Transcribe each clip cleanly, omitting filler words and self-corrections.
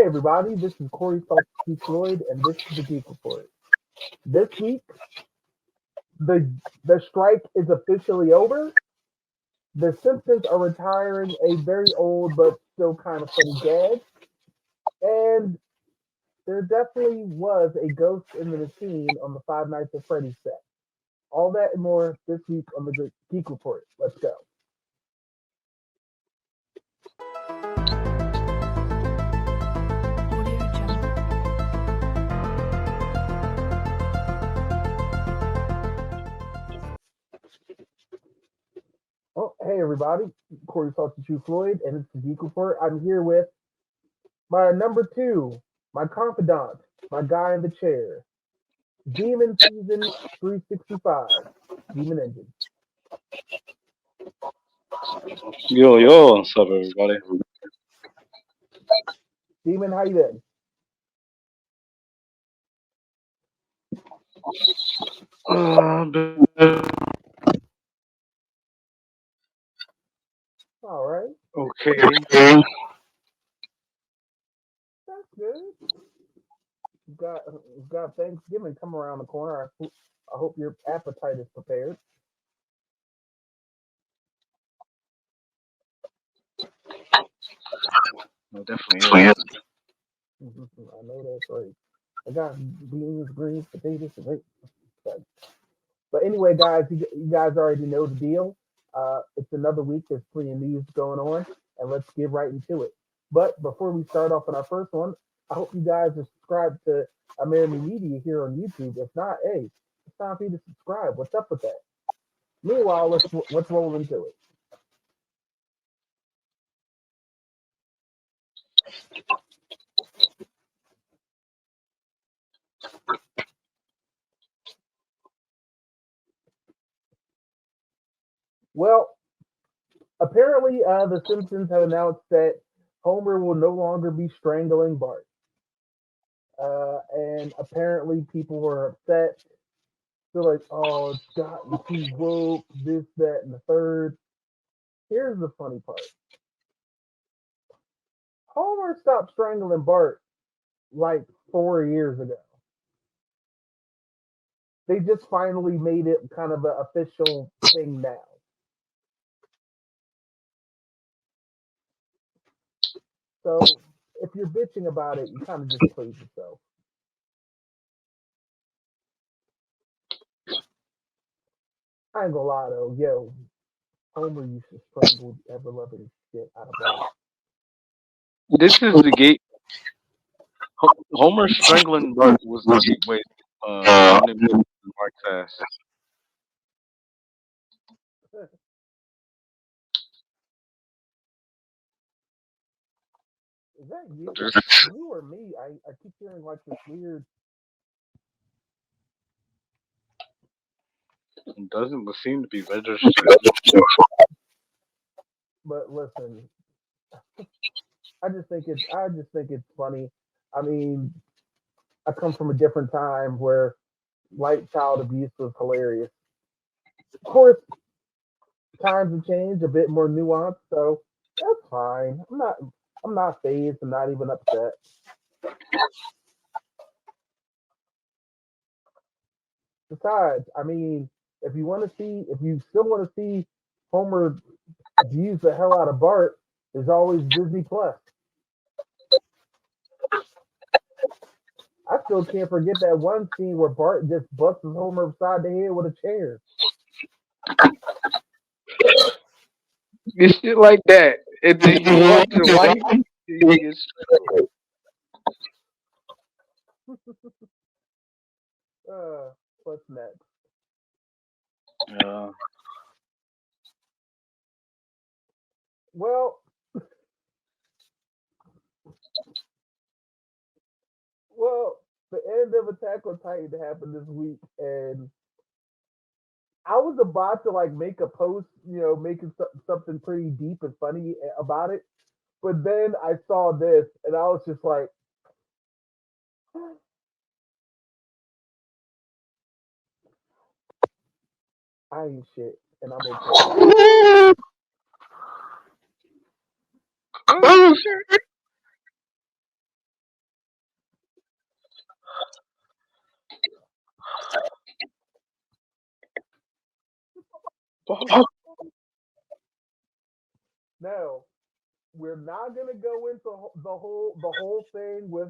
everybody, this is Corey Floyd, and this is the Geek Report. This week, the the strike is officially over. The Simpsons are retiring a very old but still kind of funny gag, and there definitely was a ghost in the machine on the Five Nights at Freddy's set. All that and more this week on the Geek Report. Let's go. Audio Jungle. Oh, hey everybody, Corey Floyd, and it's the Geek Report. I'm here with my number two, my confidant, my guy in the chair, Demon Season 365, Demon Engine. Yo, what's up, everybody? Demon, how you been? All right, Okay. that's good. We've got Thanksgiving coming around the corner. I hope your appetite is prepared. No, definitely is. I know that's right. I got beans, greens, potatoes, and right. But anyway, guys, you guys already know the deal. It's another week. There's plenty of news going on, and let's get right into it. But before we start off on our first one, I hope you guys are subscribed to Amerime Media here on YouTube. If not, hey, it's time for you to subscribe. What's up with that? Meanwhile, let's roll into it. Well, apparently, the Simpsons have announced that Homer will no longer be strangling Bart. And apparently, people were upset. They're like, oh, it's gotten too woke, this, that, and the third. Here's the funny part. Homer stopped strangling Bart like 4 years ago. They just finally made it kind of an official thing now. So if you're bitching about it, you kind of just praise yourself. I ain't gonna lie though, yo, Homer used to strangle ever loving shit out of Bart. This is the gate. Homer strangling Bart was the gateway. Pounding Mark's ass. Is that you? Just You or me? I keep hearing like this weird. doesn't seem to be registered. But listen, I just think it's funny. I mean, I come from a different time where light child abuse was hilarious. Of course, times have changed, a bit more nuanced, so that's fine. I'm not phased. I'm not even upset. Besides, I mean, if you still want to see Homer abuse the hell out of Bart, there's always Disney Plus. I still can't forget that one scene where Bart just busts Homer upside the head with a chair. It's shit like that. And then you watch your wife. You get Uh, what's next? uh, Well, well, the end of Attack on Titan happened this week, and I was about to like make a post, making something pretty deep and funny about it, but then I saw this, and I was just like, I ain't shit, and I'm okay. oh, shit. Now we're not gonna go into the whole thing with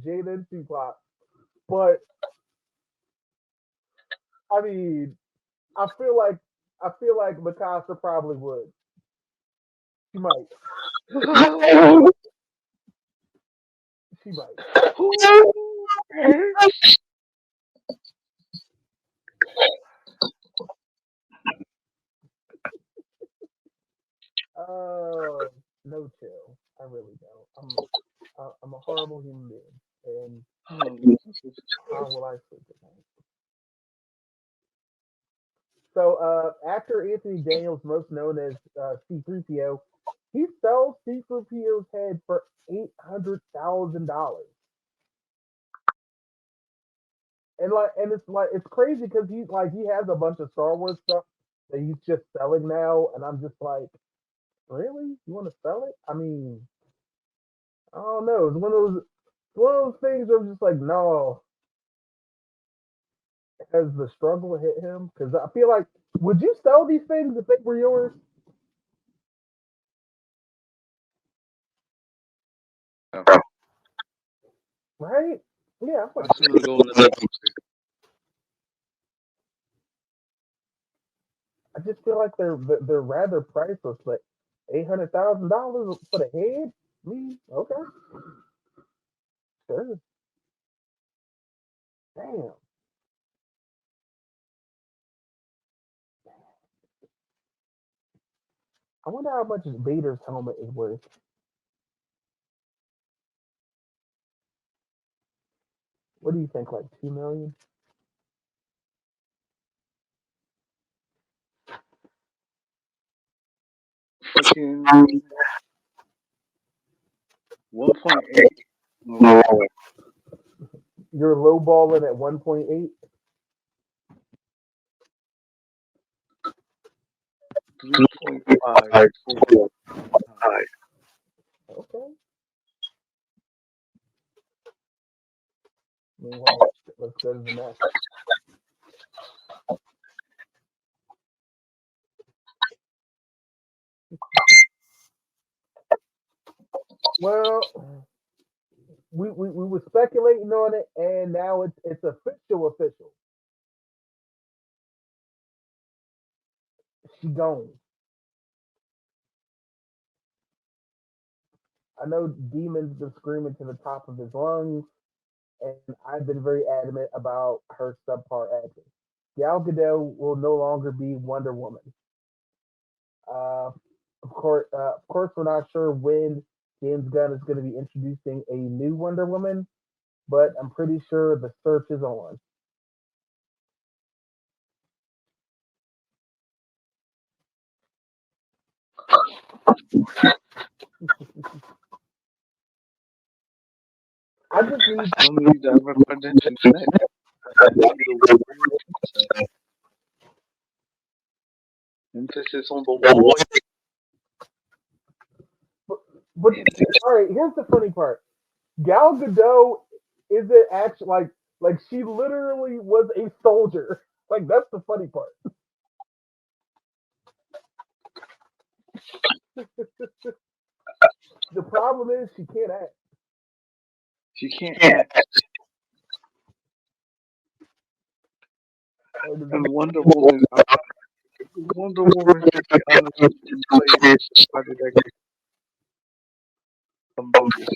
Jada and Tupac, but I mean, I feel like I feel like Mikasa probably would. She might. She might. Uh, no chill. I really don't. I'm a horrible human being, and how will I sleep at night? So, actor Anthony Daniels, most known as C-3PO, he sells C-3PO's head for $800,000, and it's crazy because he has a bunch of Star Wars stuff that he's just selling now, and I'm just like, really? You want to sell it? I mean, I don't know. It's one of those things where I'm just like, no. Has the struggle hit him? Because I feel like, would you sell these things if they were yours? Right? Yeah, I still go in the I just feel like they're rather priceless, but $800,000 for the head? Okay, sure. Damn. I wonder how much Vader's helmet is worth. What do you think? Like 2 million? freaking 1.8. You're lowballing at 1.8. 3.5. Okay. Meanwhile, let's go to the next. Well, we were speculating on it, and now it's official. She gone. I know Demon's been screaming to the top of his lungs, and I've been very adamant about her subpar acting. Gal Gadot will no longer be Wonder Woman. Uh, of course, we're not sure when James Gunn is going to be introducing a new Wonder Woman, but I'm pretty sure the search is on. I just need. Still need that representation. Emphasis on the wall. But all right, here's the funny part. Gal Gadot isn't actually like she literally was a soldier. Like that's the funny part. The problem is she can't act. She can't act. And Wonder Woman, to be honest, she played Spider that movie.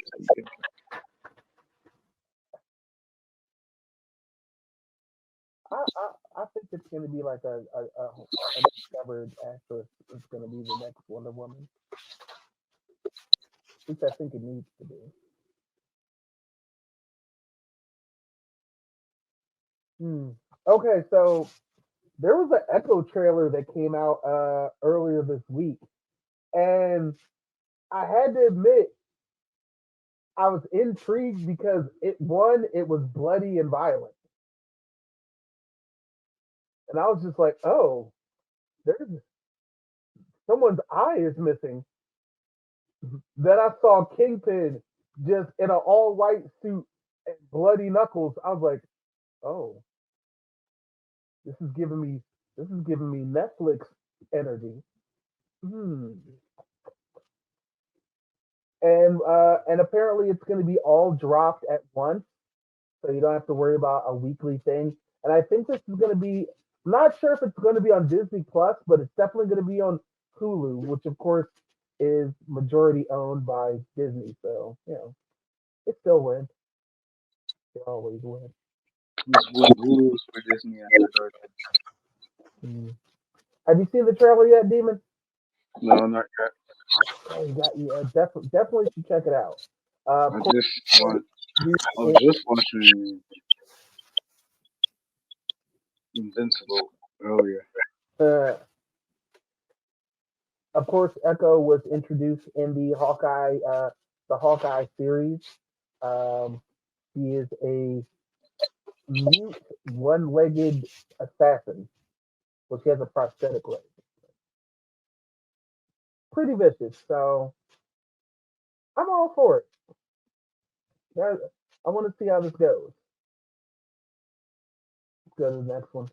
I think it's gonna be like a discovered actress. It's gonna be the next Wonder Woman, which I think it needs to be. Hmm. Okay, so there was an Echo trailer that came out earlier this week, and I had to admit I was intrigued because it was bloody and violent, and I was just like, oh, there's someone's eye is missing. Then I saw Kingpin just in an all white suit and bloody knuckles. I was like, oh, this is giving me this is giving me Netflix energy. Hmm. and apparently it's going to be all dropped at once, so you don't have to worry about a weekly thing. And I think this is going to be. I'm not sure if it's going to be on Disney Plus, but it's definitely going to be on Hulu, which of course is majority owned by Disney. So it still wins. They always win. It's with rules for Disney after dark. Mm. Have you seen the trailer yet, Demon? No, not yet. Oh, you got you. Definitely should check it out. I Of course, just want. I was the, just watching Invincible earlier. uh, of course, Echo was introduced in the Hawkeye series. Um, he is a mute, one-legged assassin, which he has a prosthetic leg. Pretty vicious. So I'm all for it. I want to see how this goes. Let's go to the next one.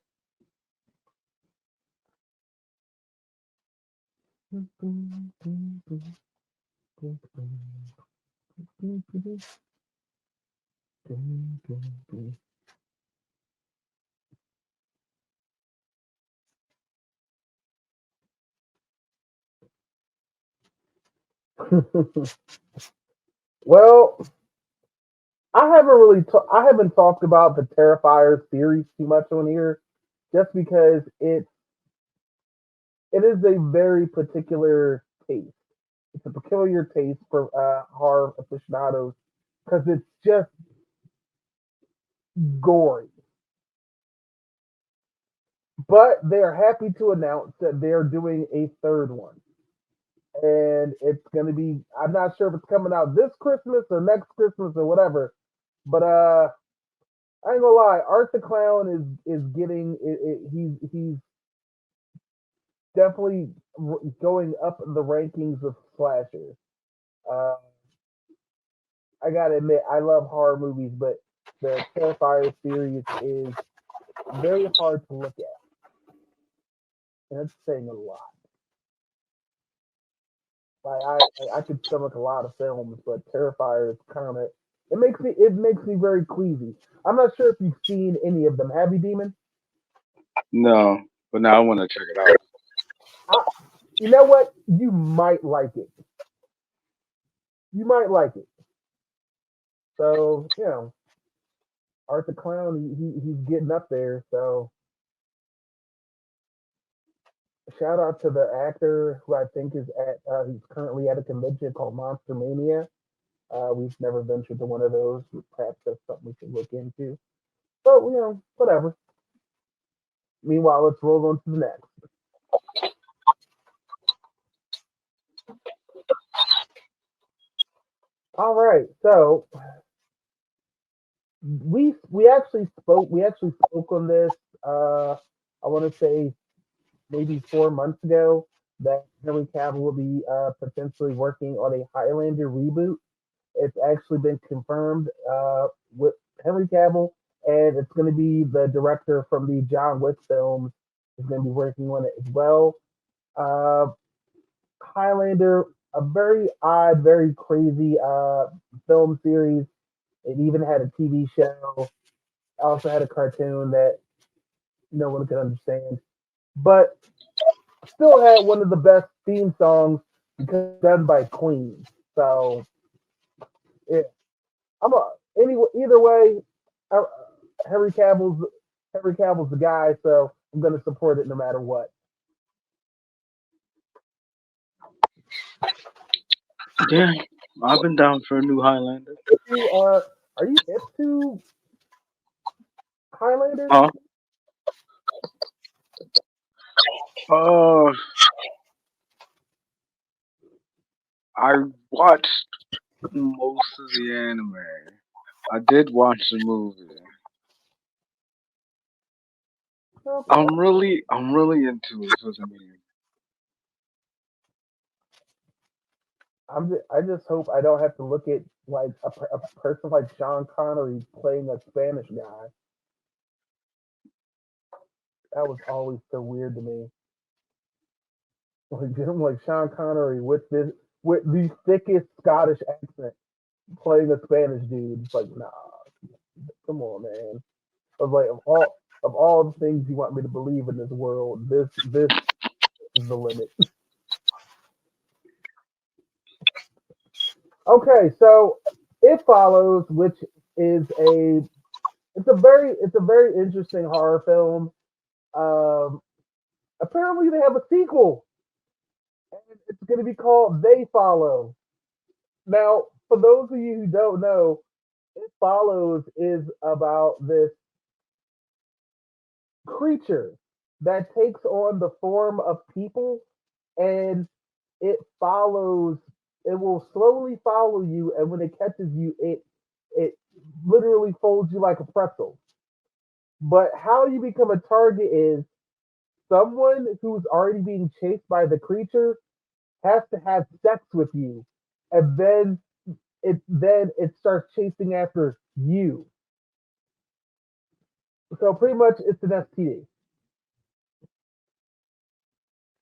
Well, I haven't talked about the Terrifier series too much on here, just because it is a very particular taste. It's a peculiar taste for horror aficionados because it's just gory. But they're happy to announce that they're doing a third one, and it's going to be. I'm not sure if it's coming out this Christmas or next Christmas or whatever, but I ain't gonna lie, Art the Clown is getting he's definitely going up in the rankings of slashers. Uh, I gotta admit, I love horror movies, but the Terrifier series is very hard to look at, and it's saying a lot. Like I could stomach a lot of films, but Terrifier is kind of it makes me very queasy. I'm not sure if you've seen any of them. Have you, Demon? No, but now I want to check it out. I, you know what? You might like it. You might like it. So Art the Clown, he's getting up there. So shout out to the actor who I think is at he's currently at a convention called Monster Mania. We've never ventured to one of those. Perhaps that's something we should look into. But whatever. Meanwhile, let's roll on to the next. All right. So we actually spoke on this. Uh, I want to say maybe 4 months ago that Henry Cavill will be potentially working on a Highlander reboot. It's actually been confirmed with Henry Cavill, and it's going to be the director from the John Wick films is going to be working on it as well. Uh, Highlander, a very odd, very crazy film series. It even had a TV show. Also had a cartoon that no one could understand, but still had one of the best theme songs because it's done by Queen. So yeah, I'm a anyway. Either way, uh, Henry Cavill's Henry Cavill's the guy, so I'm gonna support it no matter what. Yeah, I've been down for a new Highlander. You are you hip to Highlander? Huh? Uh, I watched most of the anime. I did watch the movie. Okay. I'm really into it for the meme. I just hope I don't have to look at like a person like Sean Connery playing a Spanish guy. That was always so weird to me. Like Sean Connery with this. with the thickest Scottish accent playing a Spanish dude. It's like, nah, come on, man. I was like, of all the things you want me to believe in this world, this is the limit. Okay, so it follows, which is a it's a very interesting horror film. Um, Apparently they have a sequel, and it's going to be called They Follow. Now, for those of you who don't know, It Follows is about this creature that takes on the form of people, and it follows. It will slowly follow you, and when it catches you, it literally folds you like a pretzel. But how you become a target is someone who's already being chased by the creature has to have sex with you, and then it starts chasing after you. So pretty much it's an STD.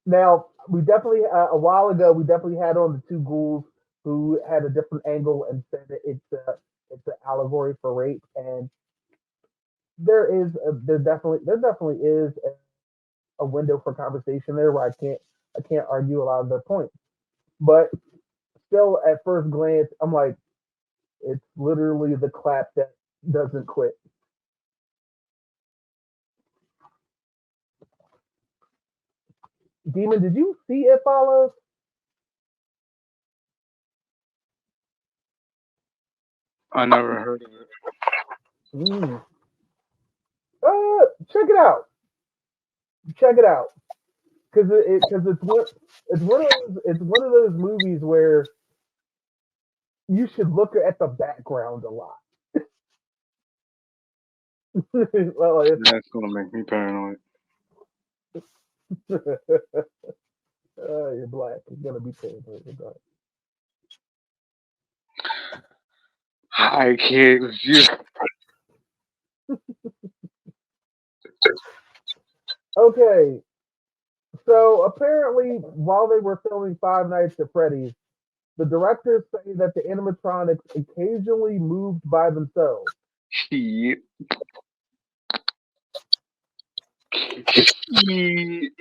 Now we definitely a while ago we definitely had on the two ghouls who had a different angle and said that it's an allegory for rape, and there definitely is a window for conversation there where I can't argue a lot of their points, but still at first glance I'm like it's literally the clap that doesn't quit. Demon, did you see It Follows? I never heard of it. Mm. Check it out. Check it out. Because it's one of those movies where you should look at the background a lot. Well, That's gonna make me paranoid. you're black. You're gonna be paranoid. You're black. I can't refuse. Okay, so apparently, while they were filming Five Nights at Freddy's, the directors say that the animatronics occasionally moved by themselves. Shit. Shit.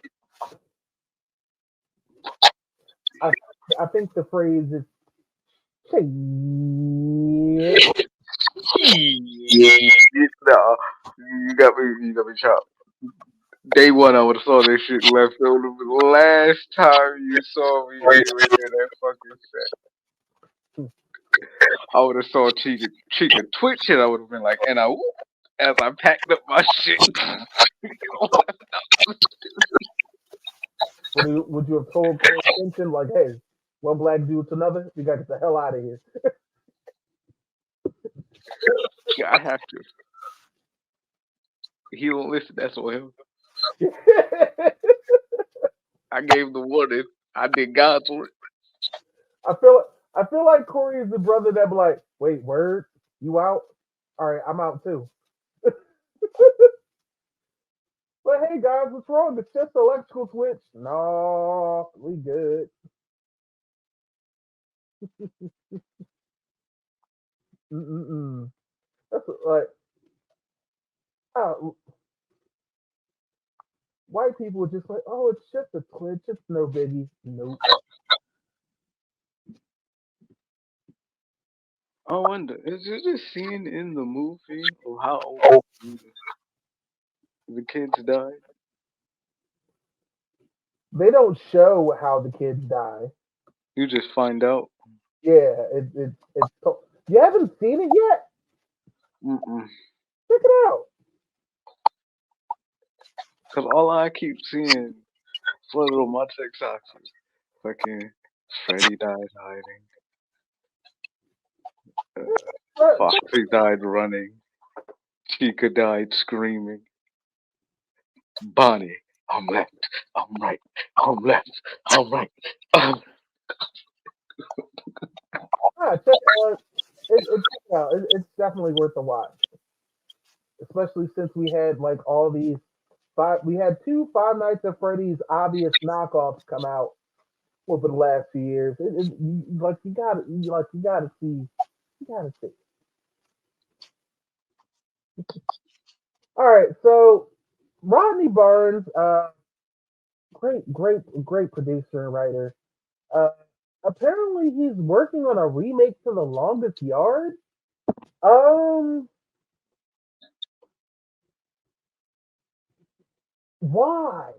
I I think the phrase is shit. Shit. No, you got me chopped. Day one, I would have saw this shit left over. The last time you saw me anywhere near that fucking set, I would have saw Chica twitch, and I would have been like, and I whoop, as I packed up my shit. Would you have told Cole Simpson like, hey, one black dude to another, we gotta get the hell out of here. Yeah, I have to. He don't listen. That's on him. I gave the warning. I did God's work. I feel like Corey is the brother that be like, wait, word, you out? All right, I'm out too. But hey guys, what's wrong? It's just an electrical switch. No, we good. Mm-mm-mm. That's like uh, white people are just like, oh, it's just a twitch. It's no biggie. Nope. I wonder, is it just scene in the movie of how old the kids died? They don't show how the kids die. You just find out. Yeah, you haven't seen it yet. Mm-mm. Check it out. Cause all I keep seeing flooded on my TikTok is fucking Freddy died hiding, uh, Check Foxy died running, Chica died screaming, Bonnie, I'm left, I'm right, I'm left, I'm right. check check it out. It's definitely worth a watch, especially since we had like all these five. We had two Five Nights at Freddy's obvious knockoffs come out over the last few years. Like you gotta see. All right, so Rodney Barnes, great producer and writer. Uh, apparently he's working on a remake to The Longest Yard. Um, why?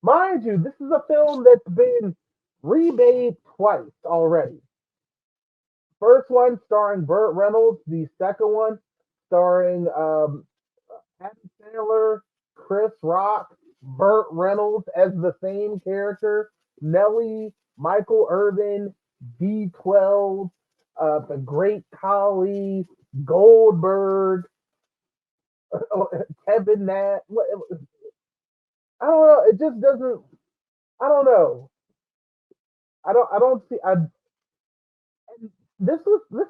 Mind you, this is a film that's been remade twice already. First one starring Burt Reynolds, the second one starring Adam Sandler, Chris Rock, Burt Reynolds as the same character, Nelly, Michael Irvin, B12, the Great Collie, Goldberg, Kevin Nash. I don't know. It just doesn't. I don't know. I don't see. This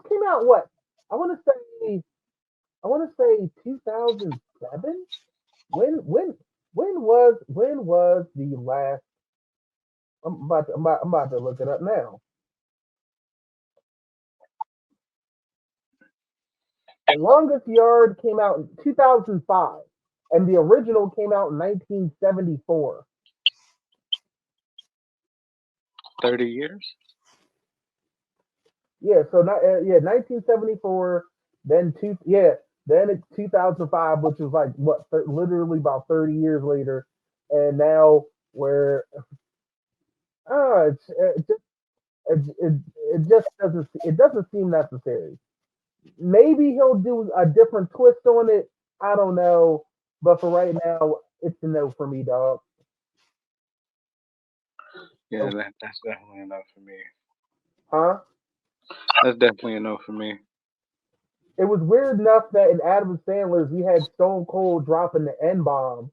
came out what? I want to say. I want to say 2007. When when when was the last? I'm about to look it up now. The Longest Yard came out in 2005, and the original came out in 1974. 30 years. Yeah, so not yeah, 1974. Then it's 2005, which is like what literally about 30 years later, and now where it just it doesn't seem necessary. Maybe he'll do a different twist on it. I don't know, but for right now, it's a no for me, dog. Yeah, that's definitely enough for me. Huh? That's definitely enough for me. It was weird enough that in Adam Sandler's, we had Stone Cold dropping the N bomb,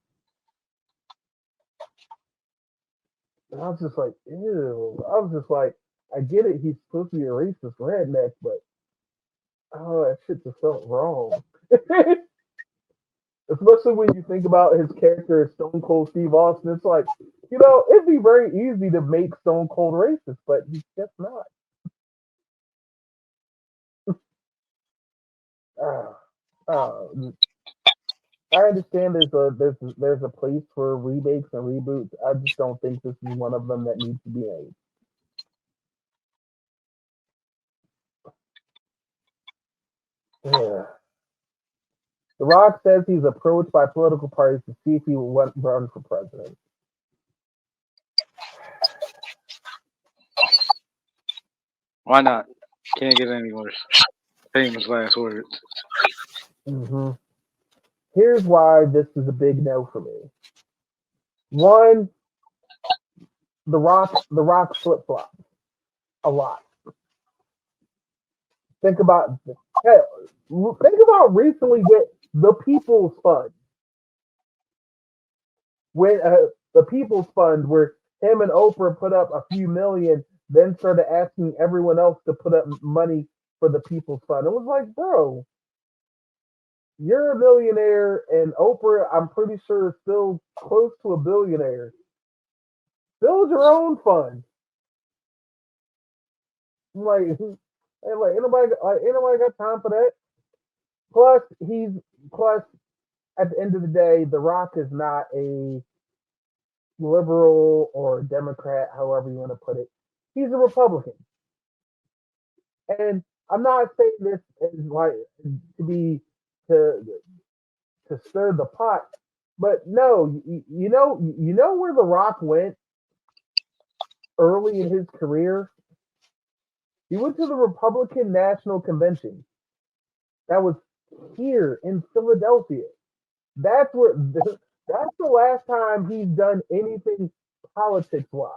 and I was just like, ew. I was just like, I get it, he's supposed to be a racist redneck, but oh, that shit just felt wrong. Especially when you think about his character as Stone Cold Steve Austin, it's like, it'd be very easy to make Stone Cold racist, but he's just not. Uh, uh, I understand there's a place for remakes and reboots. I just don't think this is one of them that needs to be made. Yeah. The Rock says he's approached by political parties to see if he will run for president. Why not? Can't get any worse. Famous last words. hmm Here's why this is a big no for me. One, the Rock flip flop a lot. Think about hell, think about recently with the People's Fund when the People's Fund where him and Oprah put up a few million, then started asking everyone else to put up money for the People's Fund. It was like, bro, you're a millionaire, and Oprah, I'm pretty sure, is still close to a billionaire. Build your own fund. Like, ain't nobody got time for that. Plus, plus at the end of the day, The Rock is not a liberal or Democrat, however you want to put it. He's a Republican, and I'm not saying this is like to be to to stir the pot, but no, you know where The Rock went early in his career. He went to the Republican National Convention. That was here in Philadelphia. That's where. That's the last time he's done anything politics wise.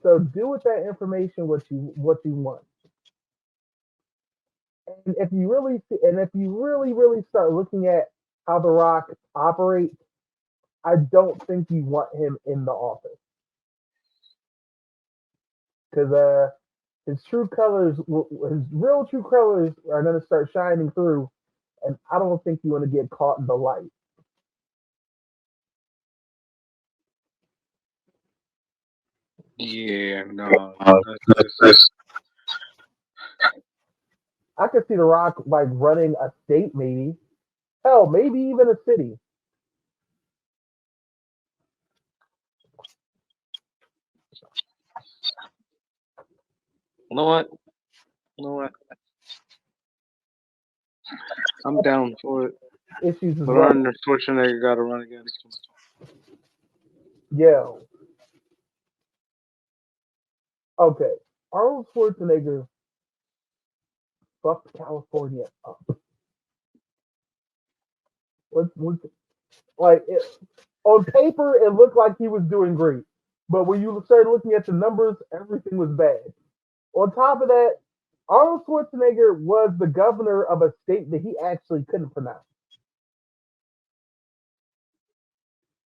So do with that information what you want. And if you really start looking at how The Rock operates, I don't think you want him in the office because his real true colors are going to start shining through, and I don't think you want to get caught in the light. Yeah, no, that's I could see The Rock like running a state, maybe. Hell, maybe even a city. you know what? You know what? I'm down for it. Issues is But ready. Arnold Schwarzenegger got to run against him. Yo, okay. Arnold Schwarzenegger fucked California up. Let's like it, on paper, it looked like he was doing great, but when you started looking at the numbers, everything was bad. On top of that, Arnold Schwarzenegger was the governor of a state that he actually couldn't pronounce.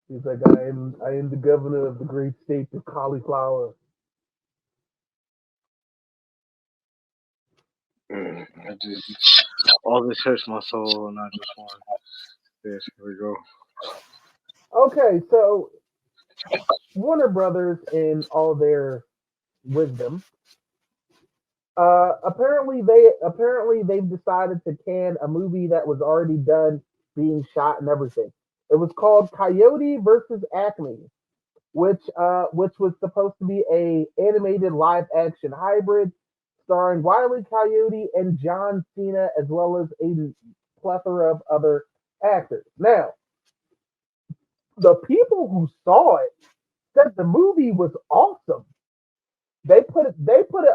He's like, I am the governor of the great state of cauliflower. I just all this hurts my soul, and I just want this. Here we go. Okay, so Warner Brothers, in all their wisdom, apparently they've decided to can a movie that was already done, being shot and everything. It was called Coyote versus Acme, which was supposed to be a animated live action hybrid starring Wiley Coyote and John Cena, as well as a plethora of other actors. Now, the people who saw it said the movie was awesome. They put it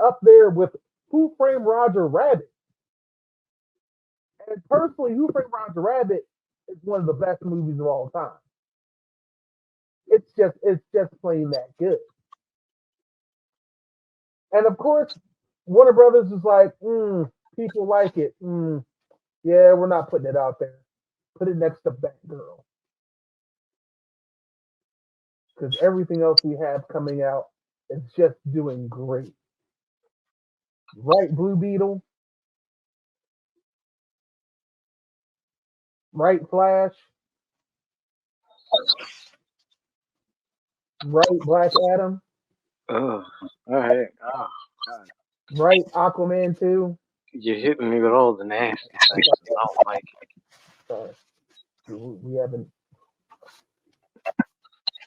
up there with Who Framed Roger Rabbit. And personally, Who Framed Roger Rabbit is one of the best movies of all time. It's just plain that good. And of course, Warner Brothers is like, people like it. Yeah, we're not putting it out there. Put it next to Batgirl, because everything else we have coming out is just doing great. Right, Blue Beetle. Right, Flash. Right, Black Adam. Oh, all right. Oh, God. Right, Aquaman 2. You're hitting me with all the nasty things. I don't like it. Sorry, we haven't.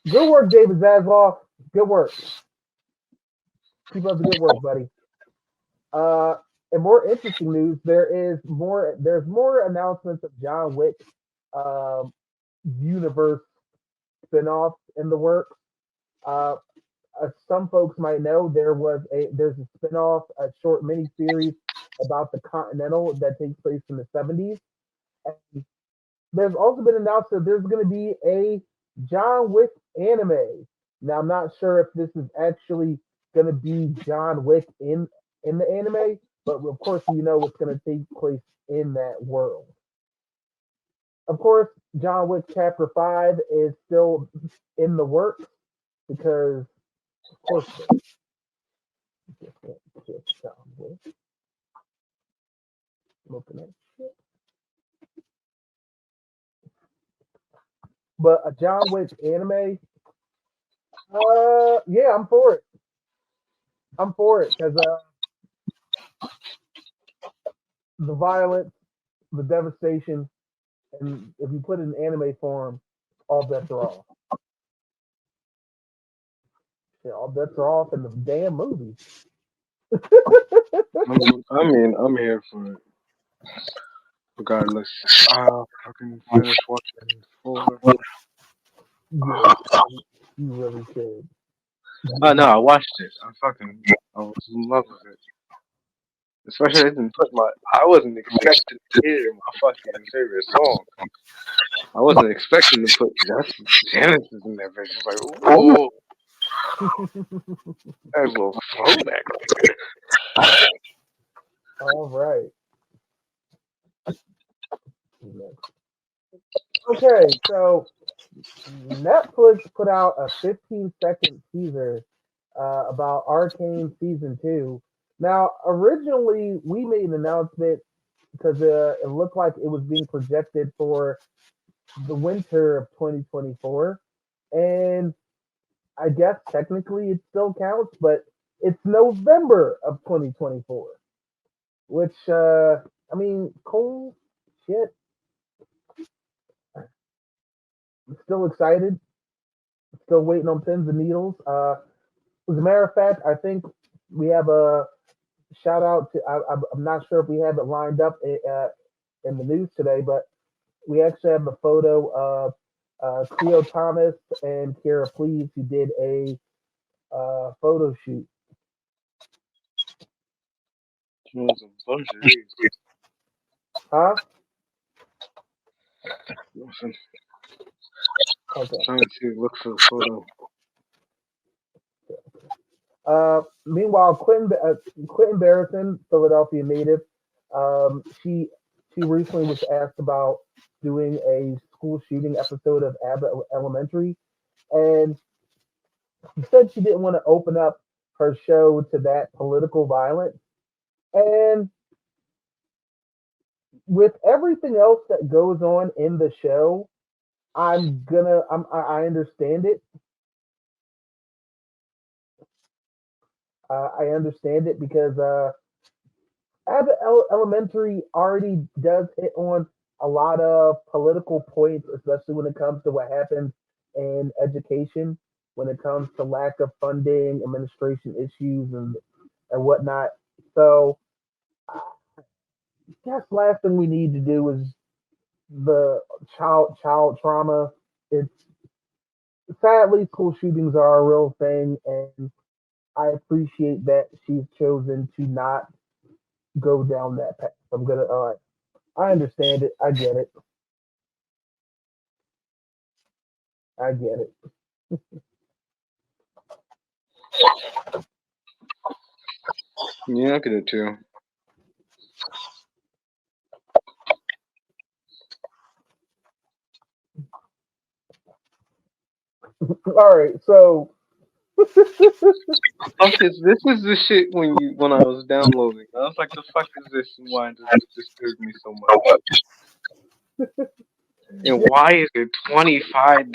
Good work, David Zaslav. Good work. Keep up the good work, buddy. Uh, in more interesting news, There's more announcements of John Wick um, universe spinoffs in the works. Uh, some folks might know there's a spinoff, a short mini series about the Continental that takes place in the 70s. And there's also been announced that there's going to be a John Wick anime. Now I'm not sure if this is actually going to be John Wick in the anime, but of course we know what's going to take place in that world. Of course, John Wick Chapter 5 is still in the works because, of course, you just can't kiss John Wick. Looking at shit. But a John Wick anime, yeah, I'm for it. I'm for it because the violence, the devastation, and if you put it in anime form, all bets are off. Yeah, all bets are off in the damn movie. I'm here for it. Regardless, I'll fucking finish watching 4. Yeah, you really should. Oh no, I watched it. I was in love with it. Especially I didn't put my. I wasn't expecting to hear my fucking favorite song. I wasn't expecting to put Justin Genesis in there, bitch. It's like, ooh, that little throwback right there. All right. Okay, so Netflix put out a 15-second teaser about Arcane Season 2. Now, originally, we made an announcement because it looked like it was being projected for the winter of 2024. And I guess technically it still counts, but it's November of 2024, which I mean, cool shit. I'm still excited. Still waiting on pins and needles. As a matter of fact, I think we have a shout out to. I'm not sure if we have it lined up in the news today, but we actually have a photo of Cleo Thomas and Kara Please, who did a photo shoot. There's a bunch of these. Huh? Listen, Okay. trying to look for the photo. Meanwhile, Quentin Barrison, Philadelphia native, she recently was asked about doing a school shooting episode of Abbott Elementary, and she said she didn't want to open up her show to that political violence. And with everything else that goes on in the show, I understand it. I understand it because Abbott Elementary already does hit on a lot of political points, especially when it comes to what happens in education, when it comes to lack of funding, administration issues, and whatnot. So, I guess last thing we need to do is the child trauma. It's sadly school shootings are a real thing, and I appreciate that she's chosen to not go down that path. I'm gonna. All right. I understand it. I get it. I get it. Yeah, I get it too. All right. So, Fuck this is the shit when I was downloading. I was like, the fuck is this and why does this disturb me so much? And why is it $25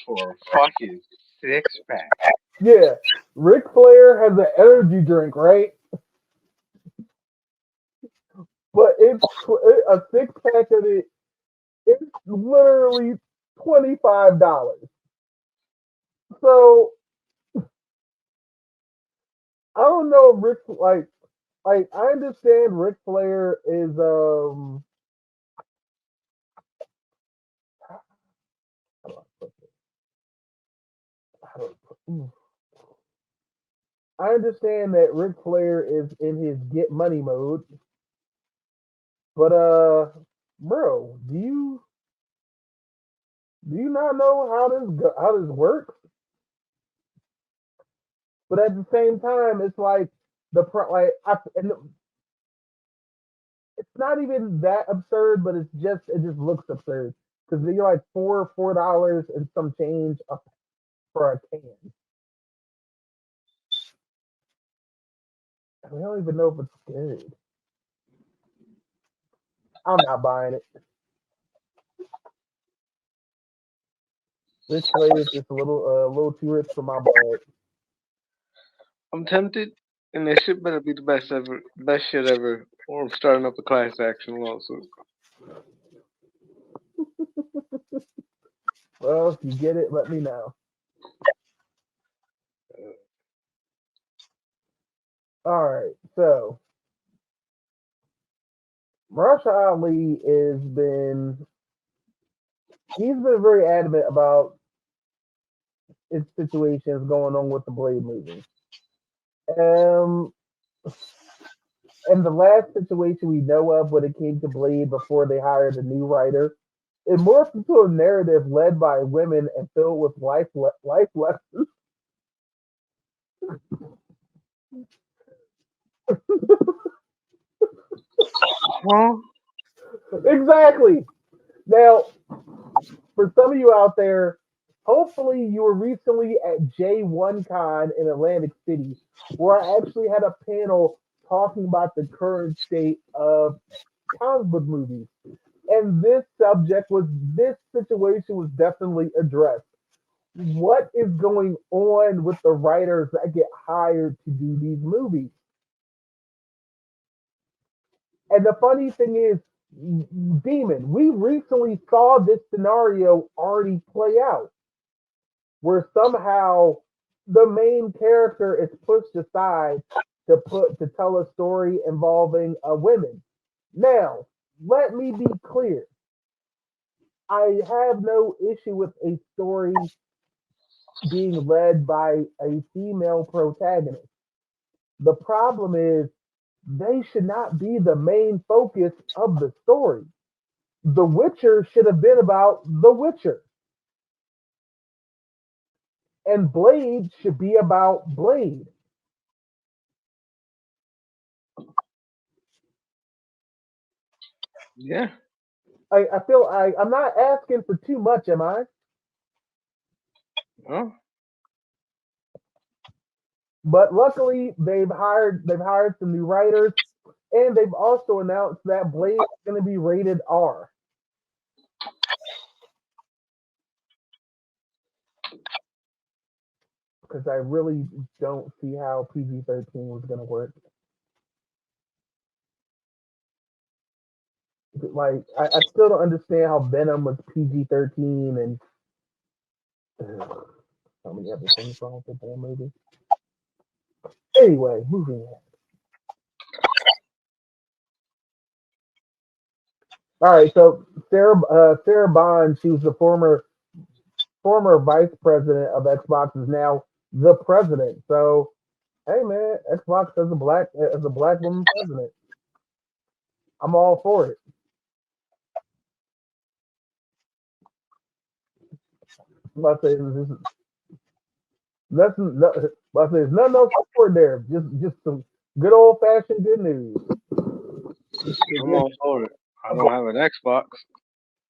for a fucking 6 pack? yeah, Ric Flair has an energy drink, right? But it's a 6 pack of it. It's literally $25. So I don't know if Ric like I understand Ric Flair is how do I put this? How do I put- I understand that Ric Flair is in his get money mode, but bro, do you not know how this works? But at the same time, it's like and it's not even that absurd, but it just looks absurd because you're like $4 and some change for a can. I don't even know if it's good. I'm not buying it. This Flair is just a little too rich for my blood. I'm tempted, and this shit better be the best shit ever, or I'm starting up a class action lawsuit. Well, if you get it, let me know. All right, so Marsha Ali he's been very adamant about its situations going on with the Blade movie. Um, and the last situation we know of when it came to Blade before they hired a new writer, it morphed into a narrative led by women and filled with life lessons. Huh? Exactly. Now, for some of you out there, hopefully you were recently at J1Con in Atlantic City, where I actually had a panel talking about the current state of comic book movies. And this situation was definitely addressed. What is going on with the writers that get hired to do these movies? And the funny thing is, Demon, we recently saw this scenario already play out, where somehow the main character is pushed aside to tell a story involving a women. Now, let me be clear. I have no issue with a story being led by a female protagonist. The problem is they should not be the main focus of the story. The Witcher should have been about The Witcher, and Blade should be about Blade. Yeah. I feel I'm not asking for too much, am I? Huh? But luckily they've hired some new writers, and they've also announced that Blade is going to be rated R. Because I really don't see how PG-13 was going to work. Like I still don't understand how Venom was PG-13 and so many other things wrong with that movie. Anyway, moving on. All right, so Sarah Bond, she was the former vice president of Xbox, is now the president. So hey man, Xbox as a black woman president. I'm all for it. But there's nothing, but there's no support there. Just some good old fashioned good news. I'm all for it. I don't have an Xbox.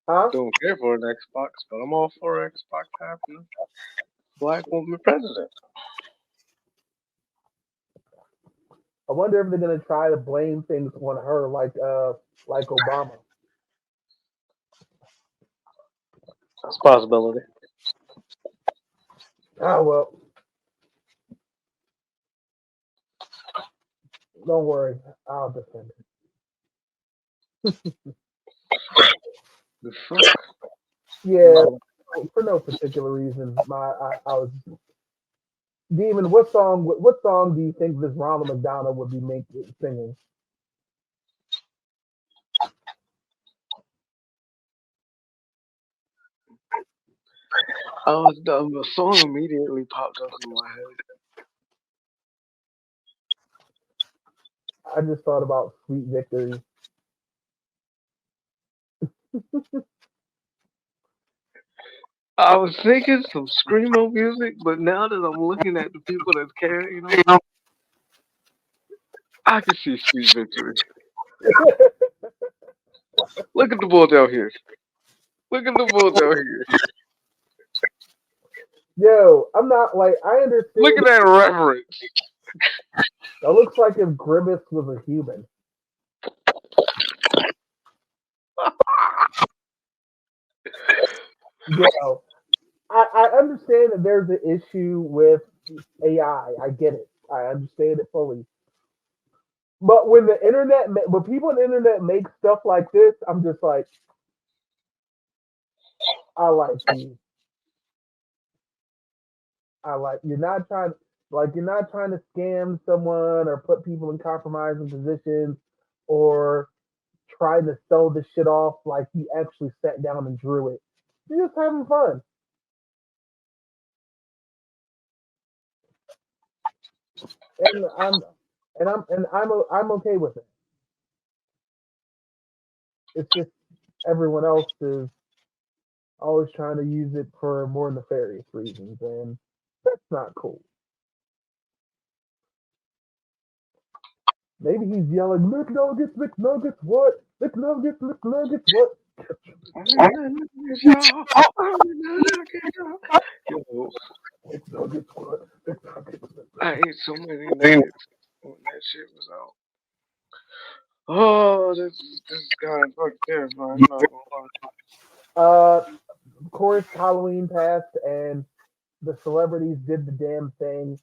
Huh? Don't care for an Xbox, but I'm all for Xbox having a black woman president. I wonder if they're gonna try to blame things on her like Obama. That's a possibility. Oh well, don't worry, I'll defend it. The fuck? Yeah, for no particular reason. I was Demon. What song do you think this Ronald McDonald would be singing? I was dumb. The song immediately popped up in my head. I just thought about Sweet Victory. I was thinking some screamo music, but now that I'm looking at the people that's carrying them, I can see Sweet Victory. Look at the bull down here. Look at the bull down here. Yo, I'm not like I Look understand. at that reverence. It looks like if Grimace was a human. Yo, I understand that there's an issue with AI. I get it. I understand it fully. But when people on the internet make stuff like this, I'm just like, I like you. I like you're not trying to scam someone or put people in compromising positions or trying to sell this shit off like you actually sat down and drew it. You're just having fun. And I'm okay with it. It's just everyone else is always trying to use it for more nefarious reasons, and that's not cool. Maybe he's yelling, McNuggets, McNuggets, what? McNuggets, McNuggets, what? Yo, McNuggets, what? McNuggets, I ate so many nuggets when that shit was out. Oh, this is kind of fucking terrifying. I'm not gonna lie. of course, Halloween passed, and The celebrities did the damn thing.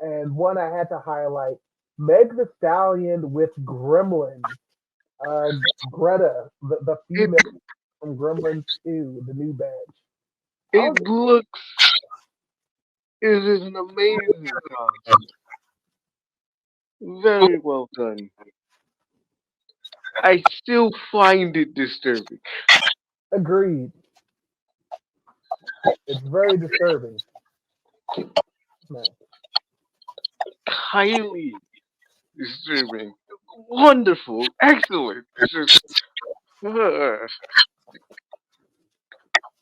And one I had to highlight, Meg the Stallion with Gremlins. Uh, Greta, the It female from Gremlins 2, the new badge. I it was looks it is an amazing costume. Very well done. I still find it disturbing. agreed. It's very disturbing. Man. Highly disturbing. Wonderful. Excellent. Just All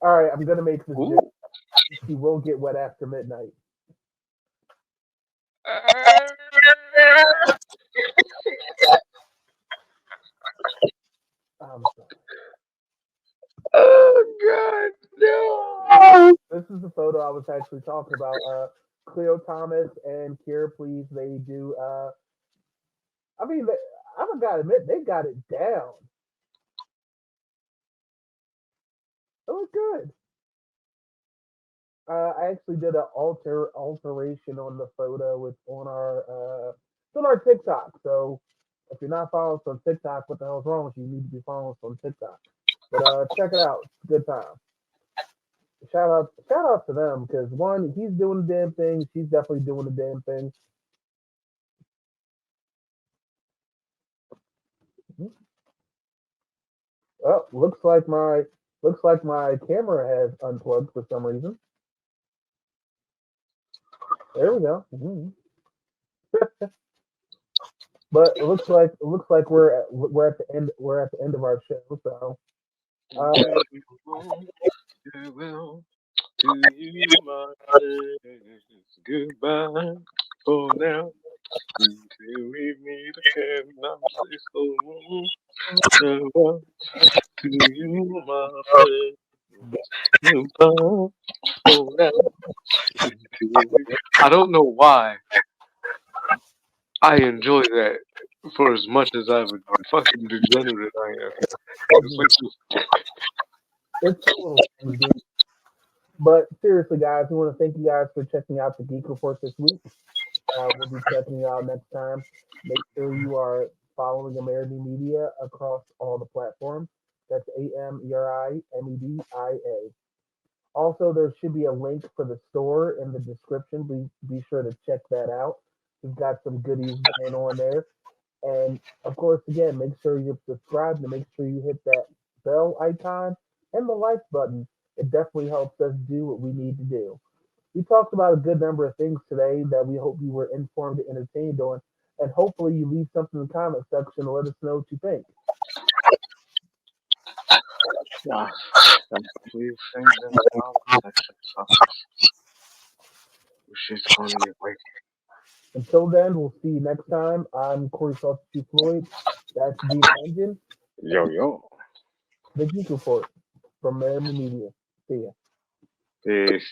right, I'm gonna make this joke. ooh. She will get wet after midnight. I'm sorry. Oh God, no! This is the photo I was actually talking about. Cleo Thomas and Kira, please. They do. I mean, I gotta admit, they got it down. It was good. I actually did an alteration on the photo. It's on our TikTok. So if you're not following us on TikTok, what the hell's wrong with you? You need to be following us on TikTok. But check it out. It's a good time. Shout out to them because one, he's doing the damn thing. She's definitely doing the damn thing. Oh, looks like my camera has unplugged for some reason. There we go. But it looks like we're at the end of our show. So uh, Farewell to you, my friends. Goodbye for now. Until we meet again, I'm say so long. Farewell to you, my friends. Goodbye for now. Until we... I don't know why I enjoy that for as much as I'm a fucking degenerate I am. It's like just, it's a little thing, dude. But seriously, guys, we want to thank you guys for checking out the Geek Report this week. We'll be checking you out next time. Make sure you are following Amerime Media across all the platforms. That's AMERIMEDIA. Also, there should be a link for the store in the description. Be sure to check that out. We've got some goodies going on there. And of course, again, make sure you subscribe and make sure you hit that bell icon and the like button. It definitely helps us do what we need to do. We talked about a good number of things today that we hope you were informed and entertained on. And hopefully, you leave something in the comment section to let us know what you think. yeah, please send them out. Shit's gonna get wicked. Until then, we'll see you next time. I'm Corey Salty Floyd. That's the Engine, Yo, yo. the Geek Report from American Media. See ya. Peace.